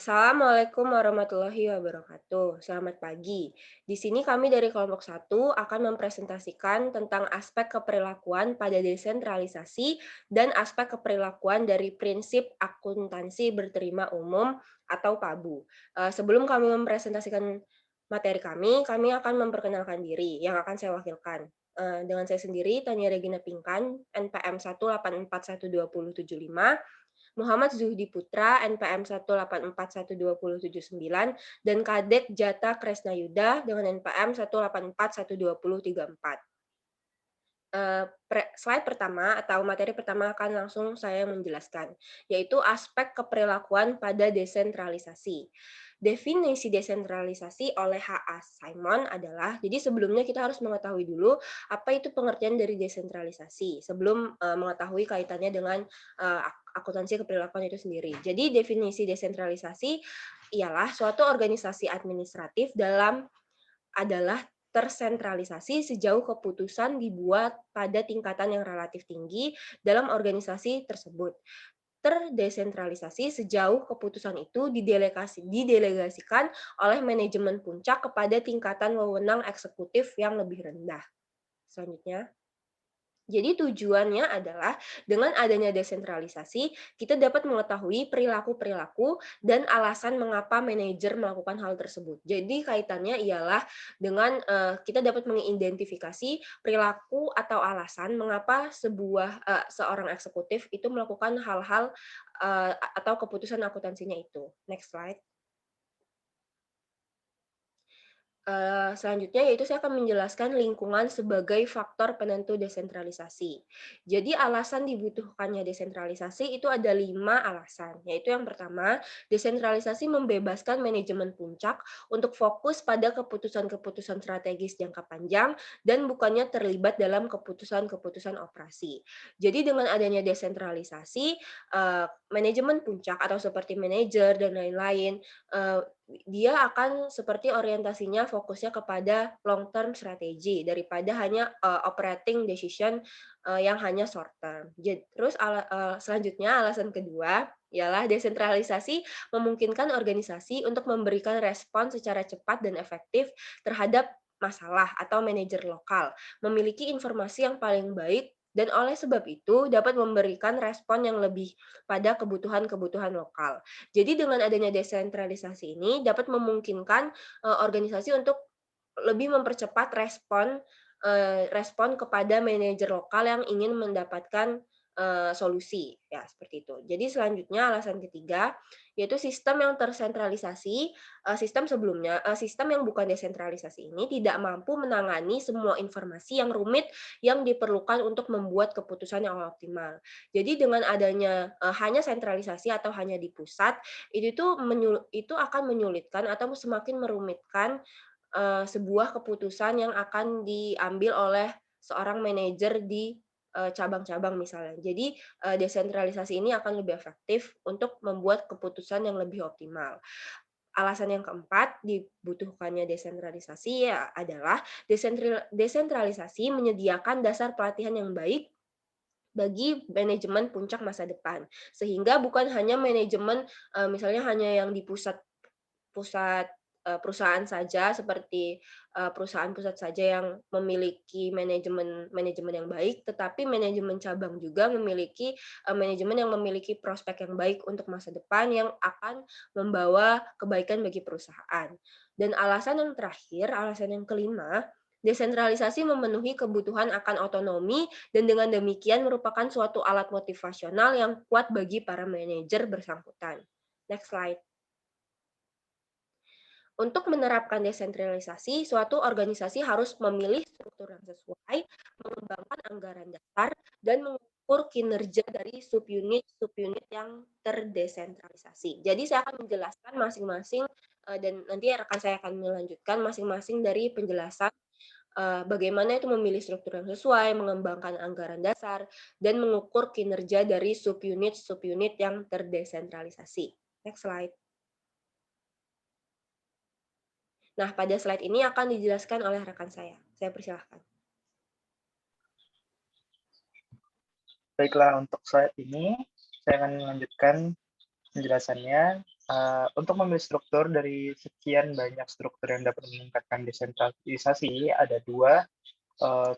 Assalamualaikum warahmatullahi wabarakatuh. Selamat pagi. Di sini kami dari kelompok satu akan mempresentasikan tentang aspek keperilakuan pada desentralisasi dan aspek keperilakuan dari prinsip akuntansi berterima umum atau PABU. Sebelum kami mempresentasikan materi kami akan memperkenalkan diri yang akan saya wakilkan. Dengan saya sendiri, Tania Regina Pingkan, NPM 1841275, Muhammad Zuhdi Putra, NPM 1841279, dan Kadek Jata Kresnayuda dengan NPM 1841234. Slide pertama atau materi pertama akan langsung saya menjelaskan, yaitu aspek keperilakuan pada desentralisasi. Definisi desentralisasi oleh H.A. Simon adalah, jadi sebelumnya kita harus mengetahui dulu apa itu pengertian dari desentralisasi sebelum mengetahui kaitannya dengan akuntansi keperilakuan itu sendiri. Jadi definisi desentralisasi ialah suatu organisasi administratif adalah tersentralisasi sejauh keputusan dibuat pada tingkatan yang relatif tinggi dalam organisasi tersebut. Terdesentralisasi sejauh keputusan itu didelegasikan oleh manajemen puncak kepada tingkatan wewenang eksekutif yang lebih rendah. Selanjutnya, jadi tujuannya adalah dengan adanya desentralisasi, kita dapat mengetahui perilaku-perilaku dan alasan mengapa manajer melakukan hal tersebut. Jadi kaitannya ialah dengan kita dapat mengidentifikasi perilaku atau alasan mengapa seorang eksekutif itu melakukan hal-hal atau keputusan akuntansinya itu. Next slide. Selanjutnya yaitu saya akan menjelaskan lingkungan sebagai faktor penentu desentralisasi. Jadi alasan dibutuhkannya desentralisasi itu ada 5 alasan, yaitu yang pertama, desentralisasi membebaskan manajemen puncak untuk fokus pada keputusan-keputusan strategis jangka panjang dan bukannya terlibat dalam keputusan-keputusan operasi. Jadi dengan adanya desentralisasi, manajemen puncak atau seperti manajer dan lain-lain, dia akan seperti orientasinya fokusnya kepada long term strategi daripada hanya operating decision yang hanya short term. Terus selanjutnya alasan kedua ialah desentralisasi memungkinkan organisasi untuk memberikan respon secara cepat dan efektif terhadap masalah atau manajer lokal, memiliki informasi yang paling baik dan oleh sebab itu dapat memberikan respon yang lebih pada kebutuhan-kebutuhan lokal. Jadi dengan adanya desentralisasi ini dapat memungkinkan organisasi untuk lebih mempercepat respon kepada manajer lokal yang ingin mendapatkan solusi, ya seperti itu. Jadi selanjutnya alasan ketiga, yaitu sistem yang tersentralisasi, sistem yang bukan desentralisasi ini tidak mampu menangani semua informasi yang rumit yang diperlukan untuk membuat keputusan yang optimal. Jadi dengan adanya hanya sentralisasi atau hanya di pusat, itu akan menyulitkan atau semakin merumitkan sebuah keputusan yang akan diambil oleh seorang manajer di cabang-cabang misalnya. Jadi desentralisasi ini akan lebih efektif untuk membuat keputusan yang lebih optimal. Alasan yang keempat dibutuhkannya desentralisasi ya adalah desentralisasi menyediakan dasar pelatihan yang baik bagi manajemen puncak masa depan. Sehingga bukan hanya manajemen misalnya hanya yang di pusat pusat, perusahaan saja seperti, perusahaan pusat saja yang memiliki manajemen manajemen yang baik, tetapi manajemen cabang juga memiliki, manajemen yang memiliki prospek yang baik untuk masa depan yang akan membawa kebaikan bagi perusahaan. Dan alasan yang terakhir, alasan yang kelima, desentralisasi memenuhi kebutuhan akan otonomi dan dengan demikian merupakan suatu alat motivasional yang kuat bagi para manajer bersangkutan. Next slide. Untuk menerapkan desentralisasi, suatu organisasi harus memilih struktur yang sesuai, mengembangkan anggaran dasar, dan mengukur kinerja dari subunit yang terdesentralisasi. Jadi saya akan menjelaskan masing-masing dan nanti rekan saya akan melanjutkan masing-masing dari penjelasan bagaimana itu memilih struktur yang sesuai, mengembangkan anggaran dasar, dan mengukur kinerja dari subunit yang terdesentralisasi. Next slide. Nah, pada slide ini akan dijelaskan oleh rekan saya. Saya persilahkan. Baiklah, untuk slide ini saya akan melanjutkan penjelasannya. Untuk memilih struktur dari sekian banyak struktur yang dapat meningkatkan desentralisasi, ada 2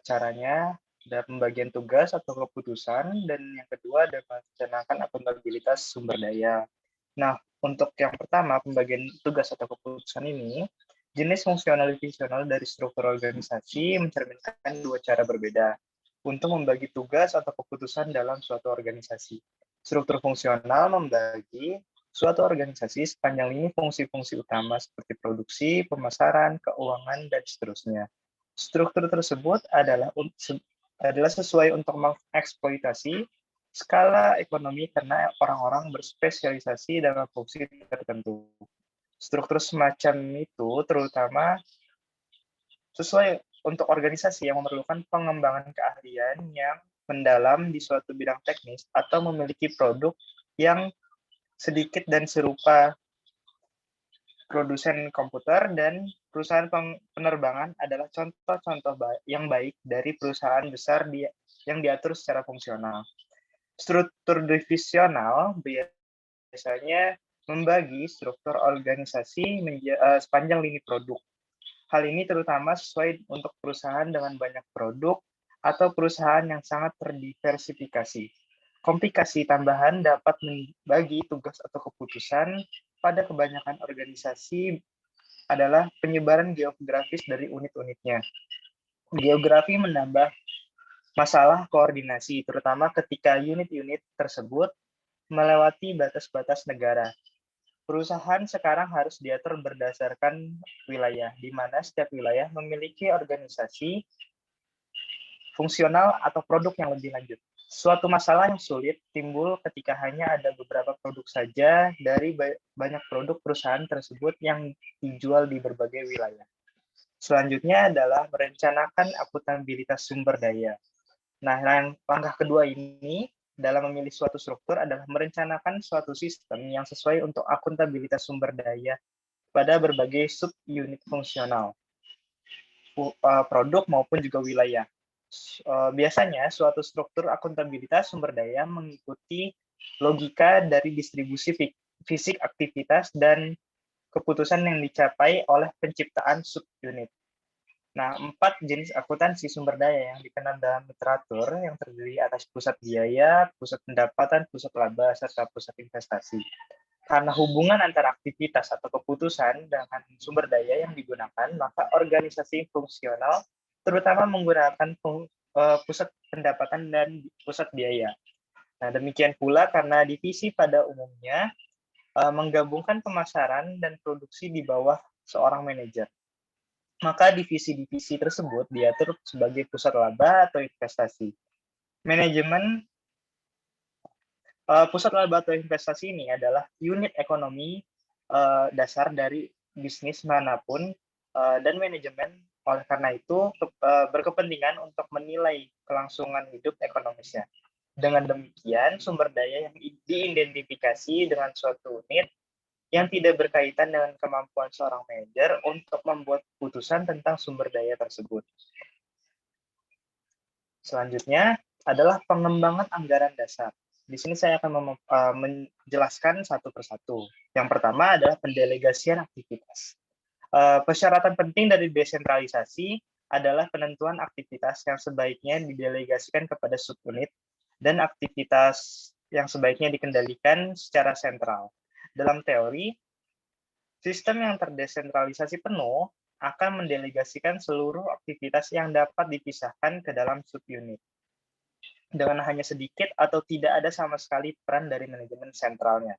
caranya, ada pembagian tugas atau keputusan, dan yang kedua ada merencanakan akuntabilitas sumber daya. Nah, untuk yang pertama, pembagian tugas atau keputusan ini, jenis fungsional visional dari struktur organisasi mencerminkan 2 cara berbeda untuk membagi tugas atau keputusan dalam suatu organisasi. Struktur fungsional membagi suatu organisasi sepanjang lini fungsi-fungsi utama seperti produksi, pemasaran, keuangan, dan seterusnya. Struktur tersebut adalah sesuai untuk mengeksploitasi skala ekonomi karena orang-orang berspesialisasi dalam fungsi tertentu. Struktur semacam itu terutama sesuai untuk organisasi yang memerlukan pengembangan keahlian yang mendalam di suatu bidang teknis atau memiliki produk yang sedikit dan serupa. Produsen komputer dan perusahaan penerbangan adalah contoh-contoh yang baik dari perusahaan besar yang diatur secara fungsional. Struktur divisional biasanya membagi struktur organisasi sepanjang lini produk. Hal ini terutama sesuai untuk perusahaan dengan banyak produk atau perusahaan yang sangat terdiversifikasi. Komplikasi tambahan dapat membagi tugas atau keputusan pada kebanyakan organisasi adalah penyebaran geografis dari unit-unitnya. Geografi menambah masalah koordinasi, terutama ketika unit-unit tersebut melewati batas-batas negara. Perusahaan sekarang harus diatur berdasarkan wilayah, di mana setiap wilayah memiliki organisasi fungsional atau produk yang lebih lanjut. Suatu masalah yang sulit timbul ketika hanya ada beberapa produk saja dari banyak produk perusahaan tersebut yang dijual di berbagai wilayah. Selanjutnya adalah merencanakan akuntabilitas sumber daya. Nah, langkah kedua ini dalam memilih suatu struktur adalah merencanakan suatu sistem yang sesuai untuk akuntabilitas sumber daya pada berbagai sub-unit fungsional, produk maupun juga wilayah. Biasanya suatu struktur akuntabilitas sumber daya mengikuti logika dari distribusi fisik aktivitas dan keputusan yang dicapai oleh penciptaan sub-unit. Nah, 4 jenis akuntansi sumber daya yang dikenal dalam literatur yang terdiri atas pusat biaya, pusat pendapatan, pusat laba, serta pusat investasi. Karena hubungan antara aktivitas atau keputusan dengan sumber daya yang digunakan, maka organisasi fungsional terutama menggunakan pusat pendapatan dan pusat biaya. Nah, demikian pula karena divisi pada umumnya menggabungkan pemasaran dan produksi di bawah seorang manajer. Maka divisi-divisi tersebut diatur sebagai pusat laba atau investasi. Manajemen pusat laba atau investasi ini adalah unit ekonomi dasar dari bisnis manapun dan manajemen oleh karena itu berkepentingan untuk menilai kelangsungan hidup ekonomisnya. Dengan demikian, sumber daya yang diidentifikasi dengan suatu unit yang tidak berkaitan dengan kemampuan seorang manajer untuk membuat keputusan tentang sumber daya tersebut. Selanjutnya adalah pengembangan anggaran dasar. Di sini saya akan menjelaskan satu persatu. Yang pertama adalah pendelegasian aktivitas. Persyaratan penting dari desentralisasi adalah penentuan aktivitas yang sebaiknya didelegasikan kepada subunit dan aktivitas yang sebaiknya dikendalikan secara sentral. Dalam teori, sistem yang terdesentralisasi penuh akan mendelegasikan seluruh aktivitas yang dapat dipisahkan ke dalam subunit dengan hanya sedikit atau tidak ada sama sekali peran dari manajemen sentralnya.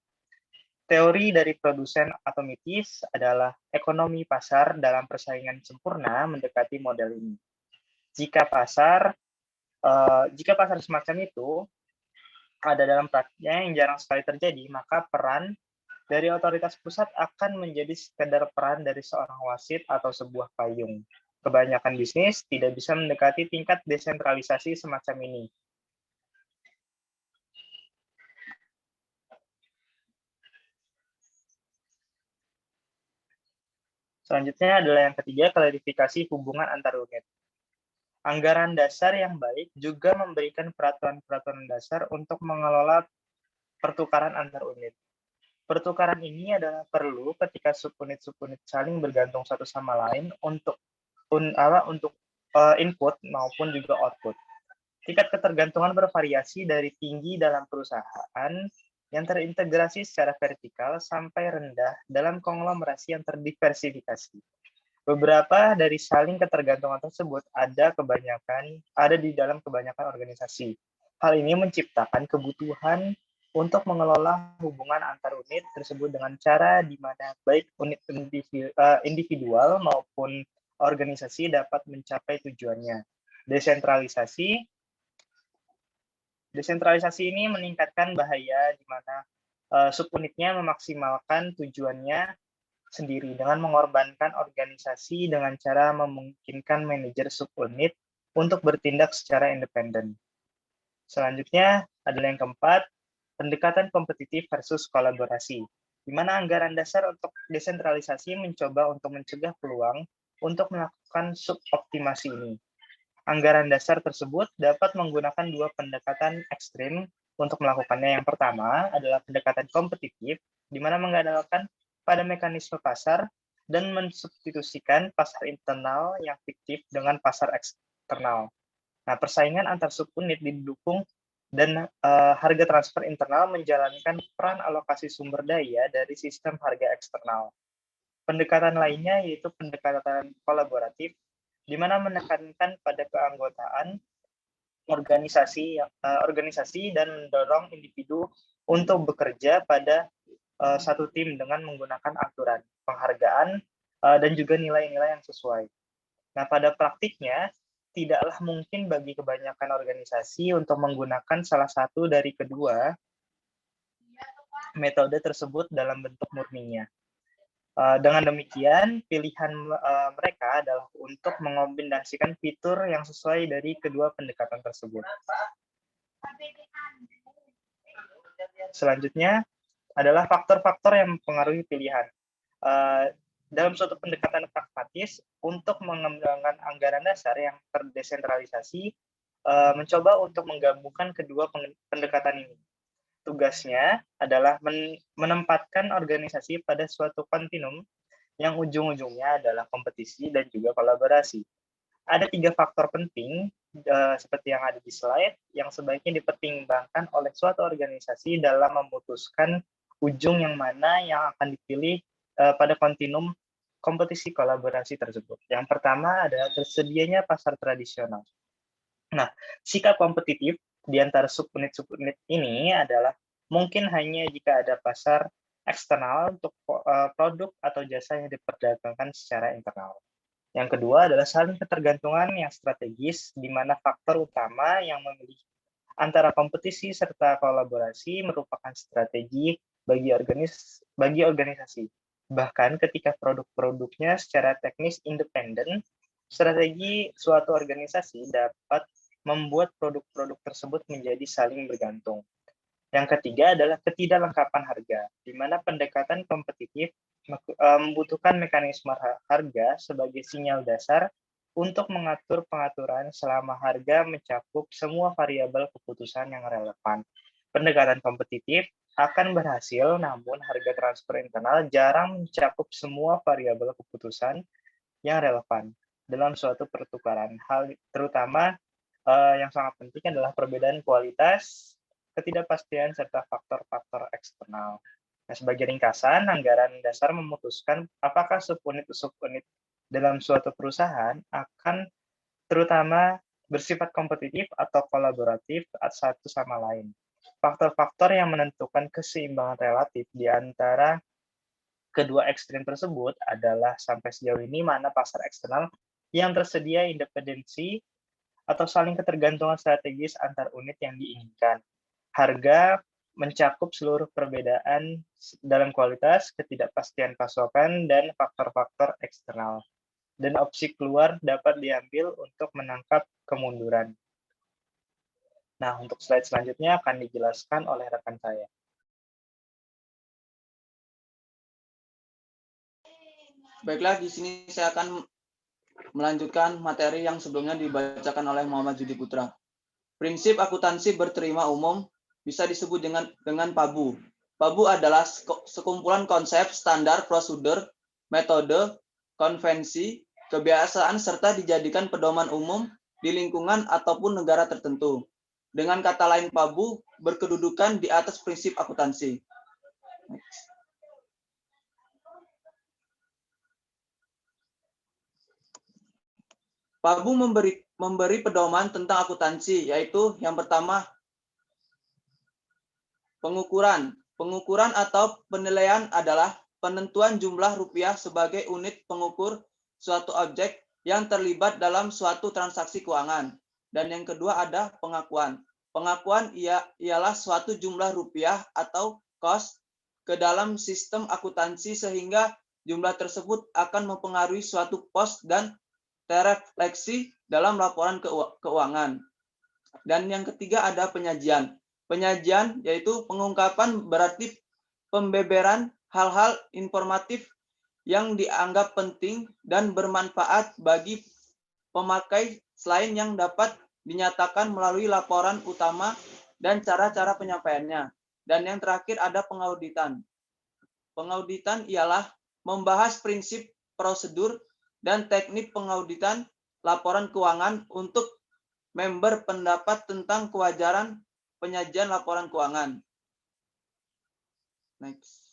Teori dari produsen otomatis adalah ekonomi pasar dalam persaingan sempurna mendekati model ini. Jika pasar semacam itu ada dalam praktiknya yang jarang sekali terjadi, maka peran dari otoritas pusat akan menjadi sekedar peran dari seorang wasit atau sebuah payung. Kebanyakan bisnis tidak bisa mendekati tingkat desentralisasi semacam ini. Selanjutnya adalah yang ketiga, klarifikasi hubungan antar unit. Anggaran dasar yang baik juga memberikan peraturan-peraturan dasar untuk mengelola pertukaran antar unit. Pertukaran ini adalah perlu ketika subunit-subunit saling bergantung satu sama lain untuk input maupun juga output. Tingkat ketergantungan bervariasi dari tinggi dalam perusahaan yang terintegrasi secara vertikal sampai rendah dalam konglomerasi yang terdiversifikasi. Beberapa dari saling ketergantungan tersebut ada di dalam kebanyakan organisasi. Hal ini menciptakan kebutuhan untuk mengelola hubungan antar unit tersebut dengan cara di mana baik unit individual maupun organisasi dapat mencapai tujuannya. Desentralisasi ini meningkatkan bahaya di mana subunitnya memaksimalkan tujuannya sendiri dengan mengorbankan organisasi dengan cara memungkinkan manajer subunit untuk bertindak secara independen. Selanjutnya adalah yang keempat, pendekatan kompetitif versus kolaborasi, di mana anggaran dasar untuk desentralisasi mencoba untuk mencegah peluang untuk melakukan suboptimasi ini. Anggaran dasar tersebut dapat menggunakan dua pendekatan ekstrim untuk melakukannya. Yang pertama adalah pendekatan kompetitif, di mana mengandalkan pada mekanisme pasar dan mensubstitusikan pasar internal yang fiktif dengan pasar eksternal. Nah, persaingan antar subunit didukung dan harga transfer internal menjalankan peran alokasi sumber daya dari sistem harga eksternal. Pendekatan lainnya yaitu pendekatan kolaboratif, di mana menekankan pada keanggotaan organisasi dan mendorong individu untuk bekerja pada satu tim dengan menggunakan aturan, penghargaan, dan juga nilai-nilai yang sesuai. Nah, pada praktiknya, tidaklah mungkin bagi kebanyakan organisasi untuk menggunakan salah satu dari kedua metode tersebut dalam bentuk murninya. Dengan demikian, pilihan mereka adalah untuk mengombinasikan fitur yang sesuai dari kedua pendekatan tersebut. Selanjutnya adalah faktor-faktor yang mempengaruhi pilihan. Dalam suatu pendekatan pragmatis, untuk mengembangkan anggaran dasar yang terdesentralisasi, mencoba untuk menggabungkan kedua pendekatan ini. Tugasnya adalah menempatkan organisasi pada suatu kontinum yang ujung-ujungnya adalah kompetisi dan juga kolaborasi. Ada 3 faktor penting seperti yang ada di slide yang sebaiknya dipertimbangkan oleh suatu organisasi dalam memutuskan ujung yang mana yang akan dipilih pada kontinum kompetisi kolaborasi tersebut. Yang pertama adalah tersedianya pasar tradisional. Nah, sikap kompetitif di antara subunit-subunit ini adalah mungkin hanya jika ada pasar eksternal untuk produk atau jasa yang diperdagangkan secara internal. Yang kedua adalah saling ketergantungan yang strategis, di mana faktor utama yang memilih antara kompetisi serta kolaborasi merupakan strategi bagi organisasi. Bahkan ketika produk-produknya secara teknis independen, strategi suatu organisasi dapat membuat produk-produk tersebut menjadi saling bergantung. Yang ketiga adalah ketidaklengkapan harga, di mana pendekatan kompetitif membutuhkan mekanisme harga sebagai sinyal dasar untuk mengatur pengaturan selama harga mencakup semua variabel keputusan yang relevan. Pendekatan kompetitif akan berhasil, namun harga transfer internal jarang mencakup semua variabel keputusan yang relevan dalam suatu pertukaran. Hal terutama yang sangat penting adalah perbedaan kualitas, ketidakpastian, serta faktor-faktor eksternal. Nah, sebagai ringkasan, anggaran dasar memutuskan apakah subunit dalam suatu perusahaan akan terutama bersifat kompetitif atau kolaboratif satu sama lain. Faktor-faktor yang menentukan keseimbangan relatif di antara kedua ekstrem tersebut adalah sampai sejauh ini mana pasar eksternal yang tersedia independensi atau saling ketergantungan strategis antar unit yang diinginkan. Harga mencakup seluruh perbedaan dalam kualitas, ketidakpastian pasokan, dan faktor-faktor eksternal. Dan opsi keluar dapat diambil untuk menangkap kemunduran. Nah, untuk slide selanjutnya akan dijelaskan oleh rekan saya. Baiklah, di sini saya akan melanjutkan materi yang sebelumnya dibacakan oleh Muhammad Judi Putra. Prinsip akuntansi berterima umum bisa disebut dengan PABU. PABU adalah sekumpulan konsep, standar, prosedur, metode, konvensi, kebiasaan, serta dijadikan pedoman umum di lingkungan ataupun negara tertentu. Dengan kata lain, PABU berkedudukan di atas prinsip akuntansi. PABU memberi pedoman tentang akuntansi, yaitu yang pertama, pengukuran. Pengukuran atau penilaian adalah penentuan jumlah rupiah sebagai unit pengukur suatu objek yang terlibat dalam suatu transaksi keuangan. Dan yang kedua ada pengakuan. Pengakuan ialah suatu jumlah rupiah atau cost ke dalam sistem akuntansi sehingga jumlah tersebut akan mempengaruhi suatu pos dan terefleksi dalam laporan keuangan. Dan yang ketiga ada penyajian. Penyajian yaitu pengungkapan, berarti pembeberan hal-hal informatif yang dianggap penting dan bermanfaat bagi pemakai selain yang dapat dinyatakan melalui laporan utama dan cara-cara penyampaiannya. Dan yang terakhir ada pengauditan. Pengauditan ialah membahas prinsip, prosedur, dan teknik pengauditan laporan keuangan untuk member pendapat tentang kewajaran penyajian laporan keuangan. Next.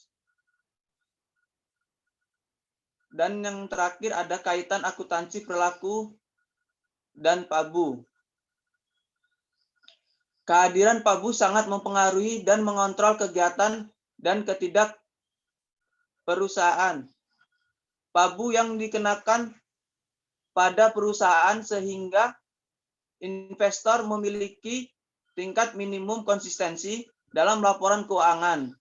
Dan yang terakhir ada kaitan akuntansi perilaku dan PABU. Kehadiran PABU sangat mempengaruhi dan mengontrol kegiatan dan ketidak perusahaan. PABU yang dikenakan pada perusahaan sehingga investor memiliki tingkat minimum konsistensi dalam laporan keuangan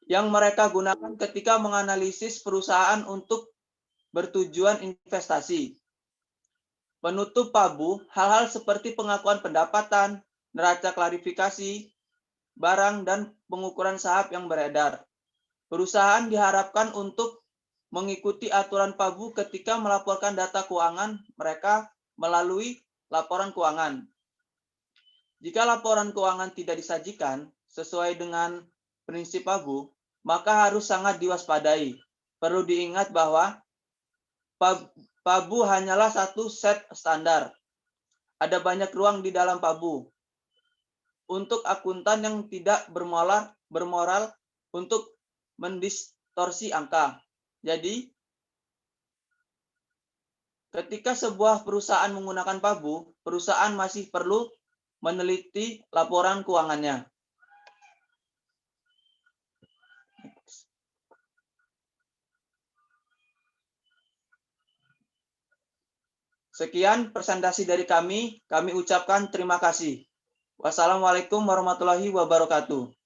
yang mereka gunakan ketika menganalisis perusahaan untuk bertujuan investasi. Penutup PABU, hal-hal seperti pengakuan pendapatan, neraca klarifikasi, barang, dan pengukuran saham yang beredar. Perusahaan diharapkan untuk mengikuti aturan PABU ketika melaporkan data keuangan mereka melalui laporan keuangan. Jika laporan keuangan tidak disajikan sesuai dengan prinsip PABU, maka harus sangat diwaspadai. Perlu diingat bahwa PABU hanyalah satu set standar. Ada banyak ruang di dalam PABU untuk akuntan yang tidak bermoral untuk mendistorsi angka. Jadi, ketika sebuah perusahaan menggunakan PABU, perusahaan masih perlu meneliti laporan keuangannya. Sekian presentasi dari kami ucapkan terima kasih. Wassalamualaikum warahmatullahi wabarakatuh.